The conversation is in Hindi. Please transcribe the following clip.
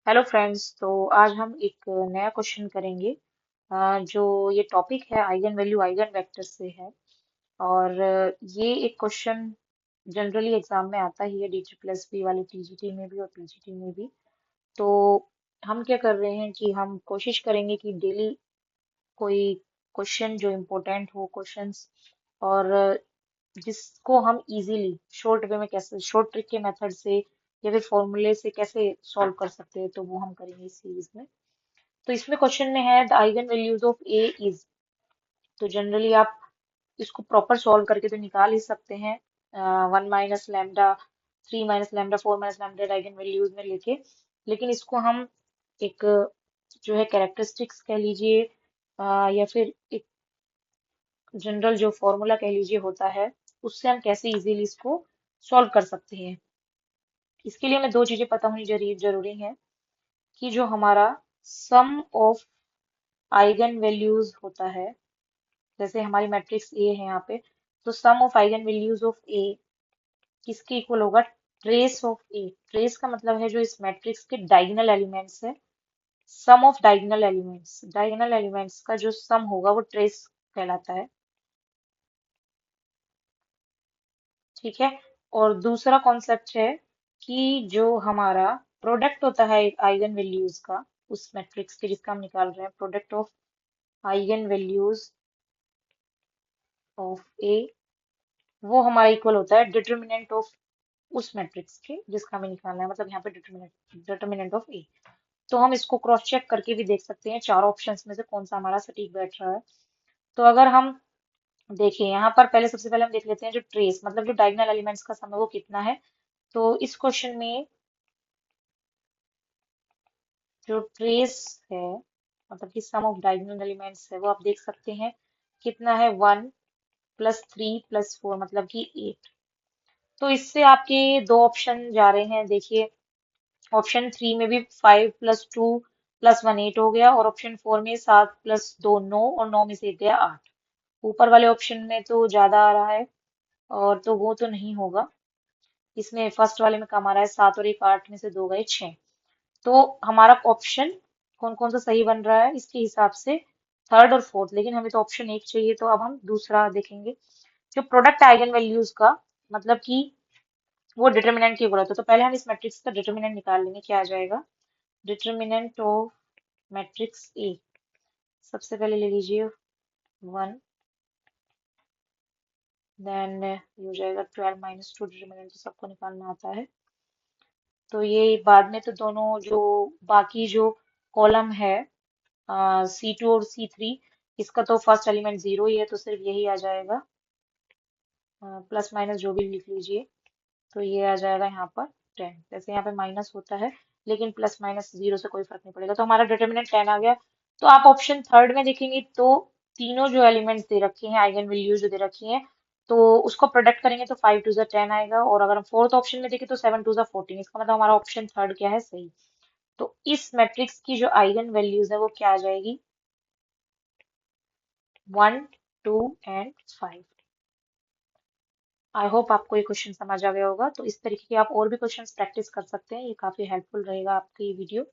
Hello friends. तो आज हम एक नया क्वेश्चन करेंगे। जो ये टॉपिक है आइगन वैल्यू आइगन वेक्टर से है। और ये एक क्वेश्चन जनरली एग्जाम में आता ही है, DT+P वाले TGT में भी और PGT में भी। तो हम क्या कर रहे हैं कि हम कोशिश करेंगे कि डेली कोई क्वेश्चन जो इम्पोर्टेंट हो क्वेश्चंस, और जिसको हम इजीली शॉर्ट वे में कैसे, शॉर्ट ट्रिक के मेथड से या फिर फॉर्मूले से कैसे सॉल्व कर सकते हैं, तो वो हम करेंगे इस सीरीज में। तो इसमें क्वेश्चन में है the eigen values of A is. तो जनरली आप इसको प्रॉपर सॉल्व करके तो निकाल ही सकते हैं, 1 - lambda, 3 - lambda, 4 - lambda eigen values में लेके। लेकिन इसको हम एक जो है कैरेक्टरिस्टिक्स कह लीजिए, या फिर एक जनरल जो फॉर्मूला कह लीजिए होता है, उससे हम कैसे इजीली इसको सॉल्व कर सकते हैं। इसके लिए हमें दो चीजें पता होनी जरूरी है कि जो हमारा सम ऑफ आइगन वैल्यूज होता है, जैसे हमारी मैट्रिक्स ए है यहाँ पे, तो सम ऑफ आइगन वैल्यूज ऑफ ए किसके इक्वल होगा? Trace of A. ट्रेस का मतलब है जो इस मैट्रिक्स के डायगोनल एलिमेंट्स है, sum of diagonal elements. Diagonal elements का जो सम होगा वो ट्रेस कहलाता है। ठीक है। और दूसरा कॉन्सेप्ट है कि जो हमारा प्रोडक्ट होता है आइगन वैल्यूज का, उस मैट्रिक्स के जिसका हम निकाल रहे हैं, product of eigenvalues of A, वो हमारा इक्वल होता है डिटर्मिनेंट ऑफ उस मैट्रिक्स के जिसका हमें निकालना है, मतलब यहाँ पे डिटर्मिनेंट ऑफ ए। तो हम इसको क्रॉस चेक करके भी देख सकते हैं चार ऑप्शंस में से कौन सा हमारा सटीक बैठ रहा है। तो अगर हम देखें यहाँ पर, पहले सबसे पहले हम देख लेते हैं जो ट्रेस, मतलब जो डायगोनल एलिमेंट्स का सम है वो कितना है। तो इस क्वेश्चन में जो ट्रेस है, मतलब कि सम ऑफ डायगोनल एलिमेंट्स है, वो आप देख सकते हैं कितना है, 1 + 3 + 4, मतलब कि 8। तो इससे आपके दो ऑप्शन जा रहे हैं, देखिए। ऑप्शन 3 में भी 5 + 2 + 1 8 हो गया, और ऑप्शन 4 में 7 + 2 9, और 9 में से 1 गया 8। ऊपर वाले ऑप्शन में तो ज्यादा आ रहा है, और तो वो तो नहीं होगा। इसमें फर्स्ट वाले में कम आ रहा है, 7 और 1 8 में से 2 गए 6। तो हमारा ऑप्शन कौन कौन सा सही बन रहा है इसके हिसाब से, थर्ड और फोर्थ। लेकिन हमें तो ऑप्शन एक चाहिए, तो अब हम दूसरा देखेंगे। जो प्रोडक्ट आइगन वैल्यूज का, मतलब कि वो डिटर्मिनेंट की इक्वल होता है। तो पहले हम इस मैट्रिक्स का डिटर्मिनेंट निकाल लेंगे, क्या आ जाएगा। डिटर्मिनेंट ऑफ मैट्रिक्स ए, सबसे पहले ले लीजिए 1, देन ये हो जाएगा 12 - 2। डिटर्मिनेंट तो सबको निकालना आता है। तो ये बाद में तो दोनों जो बाकी जो कॉलम है, C2 और C3, इसका तो फर्स्ट एलिमेंट 0 ही है, तो सिर्फ यही आ जाएगा। प्लस माइनस जो भी लिख लीजिए, तो ये आ जाएगा यहाँ पर 10। जैसे यहाँ पे माइनस होता है, लेकिन प्लस माइनस 0 से कोई फर्क नहीं पड़ेगा, तो हमारा डिटर्मिनेंट 10 आ गया। तो आप ऑप्शन थर्ड में देखेंगे तो तीनों जो एलिमेंट्स दे रखे हैं, आइगन वैल्यूज जो दे रखी हैं, तो उसको प्रोडक्ट करेंगे तो 5 × 2 = 10 आएगा। और अगर हम फोर्थ ऑप्शन में देखें तो 7 × 2 = 14। इसका मतलब हमारा ऑप्शन थर्ड क्या है, सही। तो इस मैट्रिक्स की जो आइगन वैल्यूज है वो क्या आ जाएगी, 1 2 एंड 5। आई होप आपको ये क्वेश्चन समझ आ गया होगा। तो इस तरीके के आप और भी क्वेश्चंस प्रैक्टिस कर सकते हैं, ये काफी हेल्पफुल रहेगा आपकी वीडियो।